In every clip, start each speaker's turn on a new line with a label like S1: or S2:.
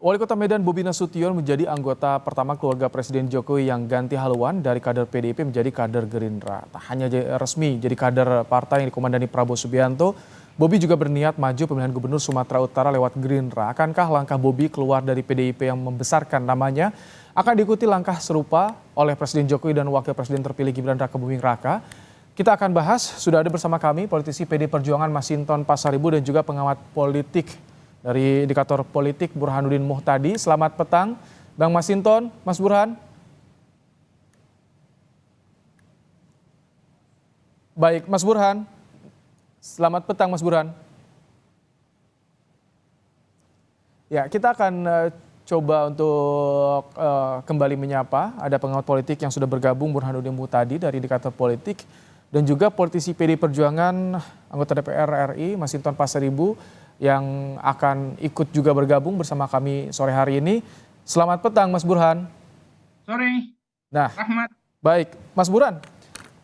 S1: Wali Kota Medan Bobi Nasution menjadi anggota pertama keluarga Presiden Jokowi yang ganti haluan dari kader PDIP menjadi kader Gerindra. Tak hanya resmi jadi kader partai yang dikomandani Prabowo Subianto, Bobi juga berniat maju pemilihan gubernur Sumatera Utara lewat Gerindra. Akankah langkah Bobi keluar dari PDIP yang membesarkan namanya akan diikuti langkah serupa oleh Presiden Jokowi dan Wakil Presiden terpilih Gibran Rakabuming Raka? Kita akan bahas, sudah ada bersama kami politisi PD Perjuangan Masinton Pasaribu dan juga pengamat politik dari Indikator Politik Burhanuddin Muhtadi. Selamat petang Bang Masinton, Mas Burhan. Baik, Mas Burhan. Selamat petang Mas Burhan. Ya, kita akan coba untuk kembali menyapa. Ada pengamat politik yang sudah bergabung, Burhanuddin Muhtadi dari Indikator Politik. Dan juga politisi PD Perjuangan, anggota DPR RI, Masinton Pasaribu, yang akan ikut juga bergabung bersama kami sore hari ini. Selamat petang Mas Burhan.
S2: Sore.
S1: Nah,
S2: Rahmat.
S1: Baik, Mas Burhan.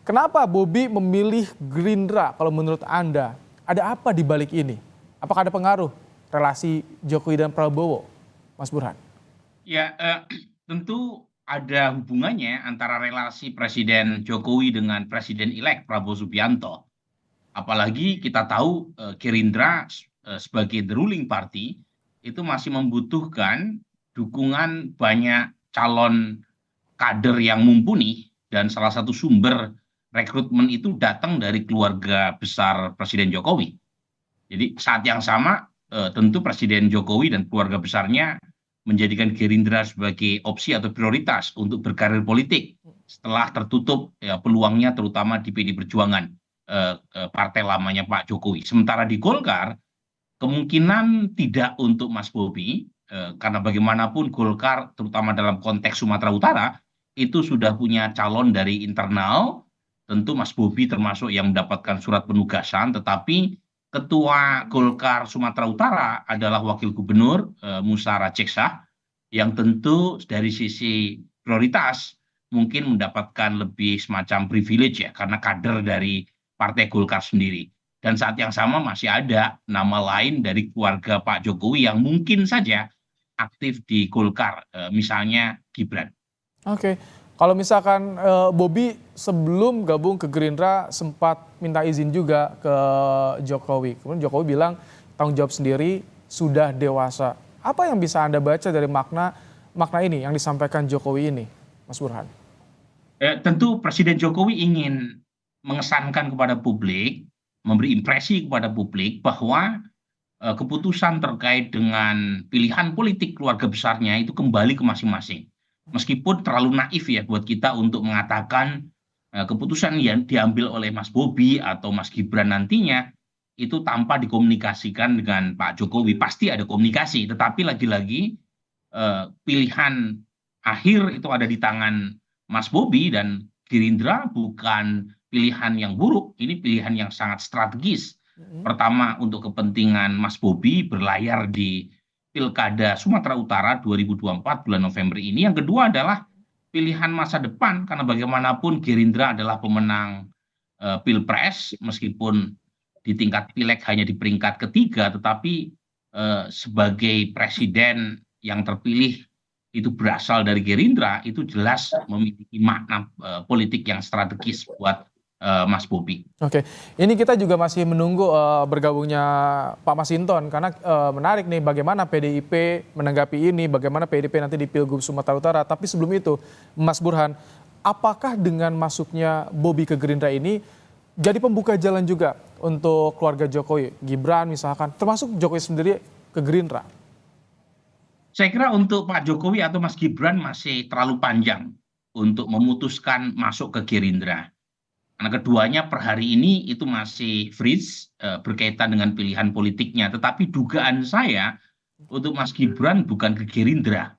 S1: Kenapa Bobi memilih Gerindra kalau menurut Anda? Ada apa di balik ini? Apakah ada pengaruh relasi Jokowi dan Prabowo, Mas Burhan?
S2: Ya, tentu ada hubungannya antara relasi Presiden Jokowi dengan Presiden-elek Prabowo Subianto. Apalagi kita tahu Gerindra sebagai the ruling party itu masih membutuhkan dukungan banyak calon kader yang mumpuni, dan salah satu sumber rekrutmen itu datang dari keluarga besar Presiden Jokowi. Jadi saat yang sama tentu Presiden Jokowi dan keluarga besarnya menjadikan Gerindra sebagai opsi atau prioritas untuk berkarir politik setelah tertutup peluangnya terutama di PD Perjuangan, partai lamanya Pak Jokowi. Sementara di Golkar kemungkinan tidak untuk Mas Bobi, karena bagaimanapun Golkar terutama dalam konteks Sumatera Utara itu sudah punya calon dari internal. Tentu Mas Bobi termasuk yang mendapatkan surat penugasan, tetapi Ketua Golkar Sumatera Utara adalah Wakil Gubernur Musa Rajeksa, yang tentu dari sisi prioritas mungkin mendapatkan lebih semacam privilege ya, karena kader dari Partai Golkar sendiri. Dan saat yang sama masih ada nama lain dari keluarga Pak Jokowi yang mungkin saja aktif di Golkar, misalnya Gibran.
S1: Oke. Kalau misalkan Bobi sebelum gabung ke Gerindra sempat minta izin juga ke Jokowi. Kemudian Jokowi bilang tanggung jawab sendiri, sudah dewasa. Apa yang bisa Anda baca dari makna ini yang disampaikan Jokowi ini, Mas Burhan?
S2: Tentu Presiden Jokowi ingin mengesankan kepada publik, memberi impresi kepada publik bahwa keputusan terkait dengan pilihan politik keluarga besarnya itu kembali ke masing-masing. Meskipun terlalu naif ya buat kita untuk mengatakan keputusan yang diambil oleh Mas Bobi atau Mas Gibran nantinya itu tanpa dikomunikasikan dengan Pak Jokowi. Pasti ada komunikasi, tetapi lagi-lagi pilihan akhir itu ada di tangan Mas Bobi, dan Gerindra bukan pilihan yang buruk, ini pilihan yang sangat strategis. Pertama untuk kepentingan Mas Bobi berlayar di Pilkada Sumatera Utara 2024 bulan November ini. Yang kedua adalah pilihan masa depan, karena bagaimanapun Gerindra adalah pemenang Pilpres, meskipun di tingkat pileg hanya di peringkat ketiga, tetapi sebagai presiden yang terpilih itu berasal dari Gerindra, itu jelas memiliki makna politik yang strategis buat Mas Bobi.
S1: Oke, ini kita juga masih menunggu bergabungnya Pak Masinton, karena menarik nih bagaimana PDIP menanggapi ini, bagaimana PDIP nanti di Pilgub Sumatera Utara. Tapi sebelum itu, Mas Burhan, apakah dengan masuknya Bobi ke Gerindra ini jadi pembuka jalan juga untuk keluarga Jokowi, Gibran misalkan, termasuk Jokowi sendiri ke Gerindra?
S2: Saya kira untuk Pak Jokowi atau Mas Gibran masih terlalu panjang untuk memutuskan masuk ke Gerindra. Karena keduanya per hari ini itu masih freeze berkaitan dengan pilihan politiknya. Tetapi dugaan saya untuk Mas Gibran bukan ke Gerindra.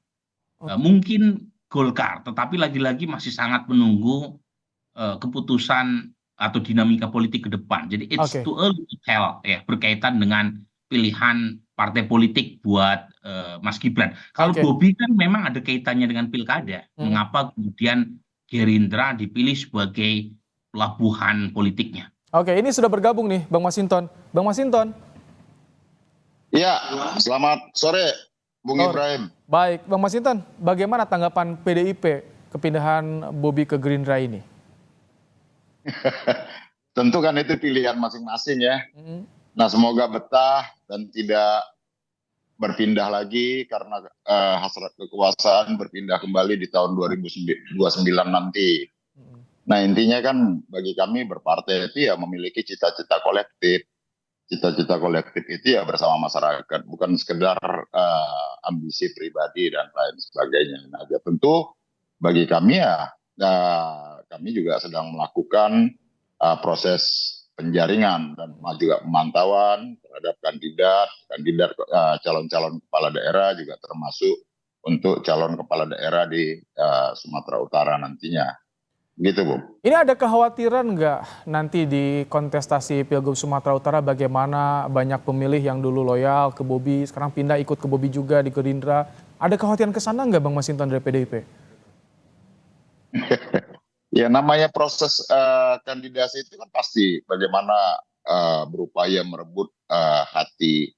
S2: Mungkin Golkar, tetapi lagi-lagi masih sangat menunggu keputusan atau dinamika politik ke depan. Jadi it's too early to tell ya, berkaitan dengan pilihan partai politik buat Mas Gibran. Kalau Bobi kan memang ada kaitannya dengan pilkada. Mengapa kemudian Gerindra dipilih sebagai pelabuhan politiknya?
S1: Oke, ini sudah bergabung nih Bang Masinton. Bang Masinton.
S3: Iya, selamat sore Bung
S1: Sore.
S3: Ibrahim.
S1: Baik, Bang Masinton, bagaimana tanggapan PDIP kepindahan Bobi ke Gerindra ini?
S3: Tentu kan itu pilihan masing-masing ya.
S1: Mm,
S3: Nah, semoga betah dan tidak berpindah lagi karena hasrat kekuasaan berpindah kembali di tahun 2029 nanti.
S1: mm.
S3: Nah, intinya kan bagi kami berpartai itu ya memiliki cita-cita kolektif. Cita-cita kolektif itu ya bersama masyarakat, bukan sekedar ambisi pribadi dan lain sebagainya. Nah, ya tentu bagi kami ya, kami juga sedang melakukan proses penjaringan dan juga pemantauan terhadap kandidat calon-calon kepala daerah juga termasuk untuk calon kepala daerah di Sumatera Utara nantinya. Gitu, Bu.
S1: Ini ada kekhawatiran nggak nanti di kontestasi Pilgub Sumatera Utara bagaimana banyak pemilih yang dulu loyal ke Bobi, sekarang pindah ikut ke Bobi juga di Gerindra. Ada kekhawatiran ke sana nggak Bang Masinton dari PDIP?
S3: Ya namanya proses kandidasi itu kan pasti bagaimana berupaya merebut hati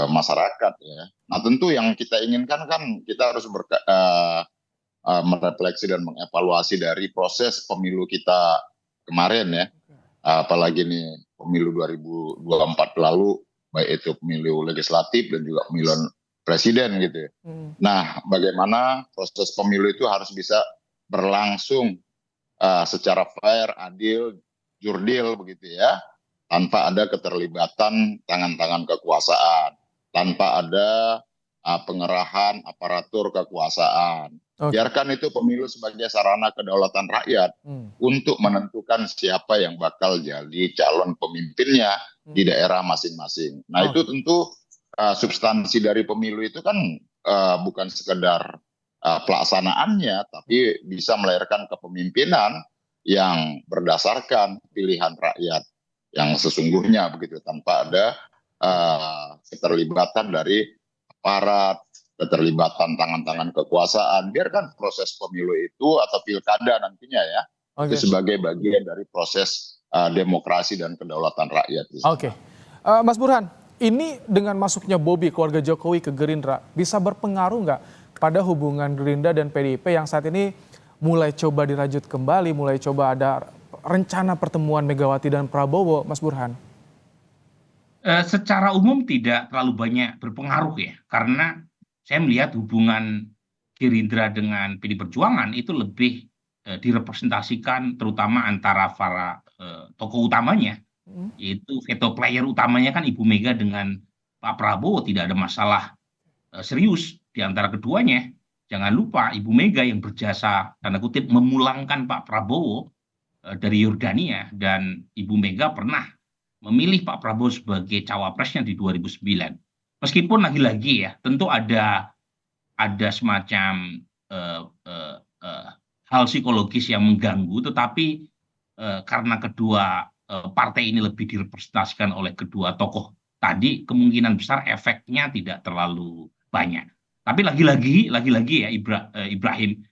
S3: masyarakat ya. Nah tentu yang kita inginkan kan kita harus merefleksi dan mengevaluasi dari proses pemilu kita kemarin ya. Apalagi nih pemilu 2024 lalu, baik itu pemilu legislatif dan juga pemilihan presiden gitu ya. Nah bagaimana proses pemilu itu harus bisa berlangsung secara fair, adil, jurdil begitu ya, tanpa ada keterlibatan tangan-tangan kekuasaan, tanpa ada pengerahan aparatur kekuasaan.
S1: Oke.
S3: Biarkan itu pemilu sebagai sarana kedaulatan rakyat untuk menentukan siapa yang bakal jadi calon pemimpinnya di daerah masing-masing. Nah itu tentu substansi dari pemilu itu kan bukan sekedar pelaksanaannya, tapi bisa melahirkan kepemimpinan yang berdasarkan pilihan rakyat yang sesungguhnya begitu, tanpa ada keterlibatan dari aparat, keterlibatan tangan-tangan kekuasaan. Biarkan proses pemilu itu atau pilkada nantinya ya, itu sebagai bagian dari proses demokrasi dan kedaulatan rakyat.
S1: Oke. Mas Burhan, ini dengan masuknya Bobi keluarga Jokowi ke Gerindra bisa berpengaruh nggak pada hubungan Gerindra dan PDIP yang saat ini mulai coba dirajut kembali, mulai coba ada rencana pertemuan Megawati dan Prabowo, Mas Burhan?
S2: Secara umum tidak terlalu banyak berpengaruh ya, karena saya melihat hubungan Gerindra dengan PD Perjuangan itu lebih direpresentasikan terutama antara para tokoh utamanya, yaitu veto player utamanya kan Ibu Mega dengan Pak Prabowo. Tidak ada masalah serius di antara keduanya. Jangan lupa Ibu Mega yang berjasa tanda kutip memulangkan Pak Prabowo dari Yordania, dan Ibu Mega pernah memilih Pak Prabowo sebagai cawapresnya di 2009. Meskipun lagi-lagi ya tentu ada semacam hal psikologis yang mengganggu, tetapi karena kedua partai ini lebih direpresentasikan oleh kedua tokoh tadi, kemungkinan besar efeknya tidak terlalu banyak. Tapi lagi-lagi ya Ibrahim,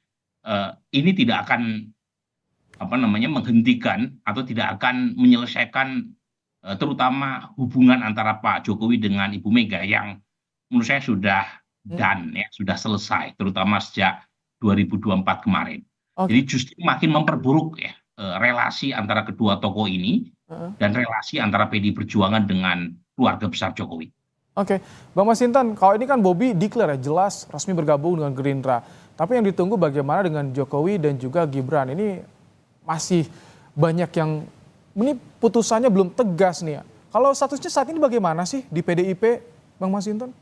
S2: ini tidak akan menghentikan atau tidak akan menyelesaikan terutama hubungan antara Pak Jokowi dengan Ibu Mega yang menurut saya sudah done ya, sudah selesai, terutama sejak 2024 kemarin. Jadi justru makin memperburuk ya relasi antara kedua tokoh ini dan relasi antara PDI Perjuangan dengan keluarga besar Jokowi.
S1: Oke, Bang Masinton, kalau ini kan Bobi declare ya, jelas resmi bergabung dengan Gerindra. Tapi yang ditunggu bagaimana dengan Jokowi dan juga Gibran. Ini masih banyak yang, ini putusannya belum tegas nih ya. Kalau statusnya saat ini bagaimana sih di PDIP, Bang Masinton?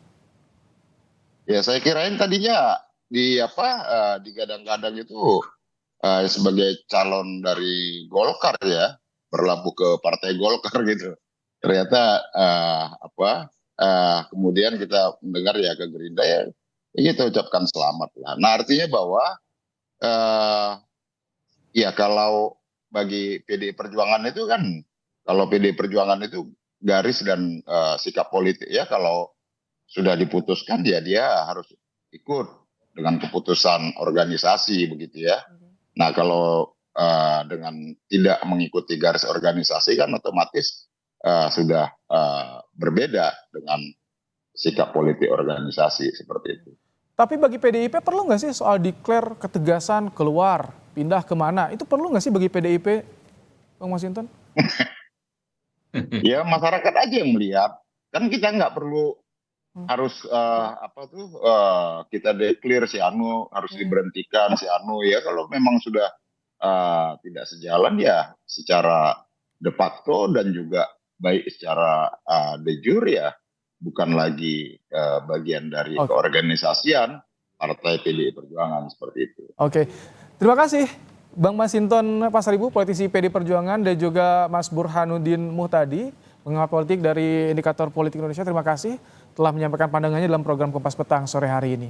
S3: Ya saya kirain tadinya digadang-gadang itu sebagai calon dari Golkar ya, berlabuh ke Partai Golkar gitu. Ternyata kemudian kita mendengar ya ke Gerindra ya, kita ucapkan selamat lah. Nah artinya bahwa ya kalau bagi PDI Perjuangan itu kan, kalau PDI Perjuangan itu garis dan sikap politik ya, kalau sudah diputuskan dia harus ikut dengan keputusan organisasi begitu ya. Nah kalau dengan tidak mengikuti garis organisasi kan otomatis sudah berbeda dengan sikap politik organisasi seperti itu.
S1: Tapi bagi PDIP perlu nggak sih soal declare ketegasan keluar, pindah kemana? Itu perlu nggak sih bagi PDIP, Bang Masinton?
S3: Ya masyarakat aja yang melihat. Kan kita nggak perlu harus kita declare si Anu harus diberhentikan si Anu ya kalau memang sudah tidak sejalan ya secara de facto dan juga baik secara de jure ya bukan lagi bagian dari keorganisasian Partai PDI Perjuangan seperti itu.
S1: Oke, terima kasih Bang Masinton Pasaribu, politisi PDI Perjuangan, dan juga Mas Burhanuddin Muhtadi, pengamat politik dari Indikator Politik Indonesia. Terima kasih telah menyampaikan pandangannya dalam program Kompas Petang sore hari ini.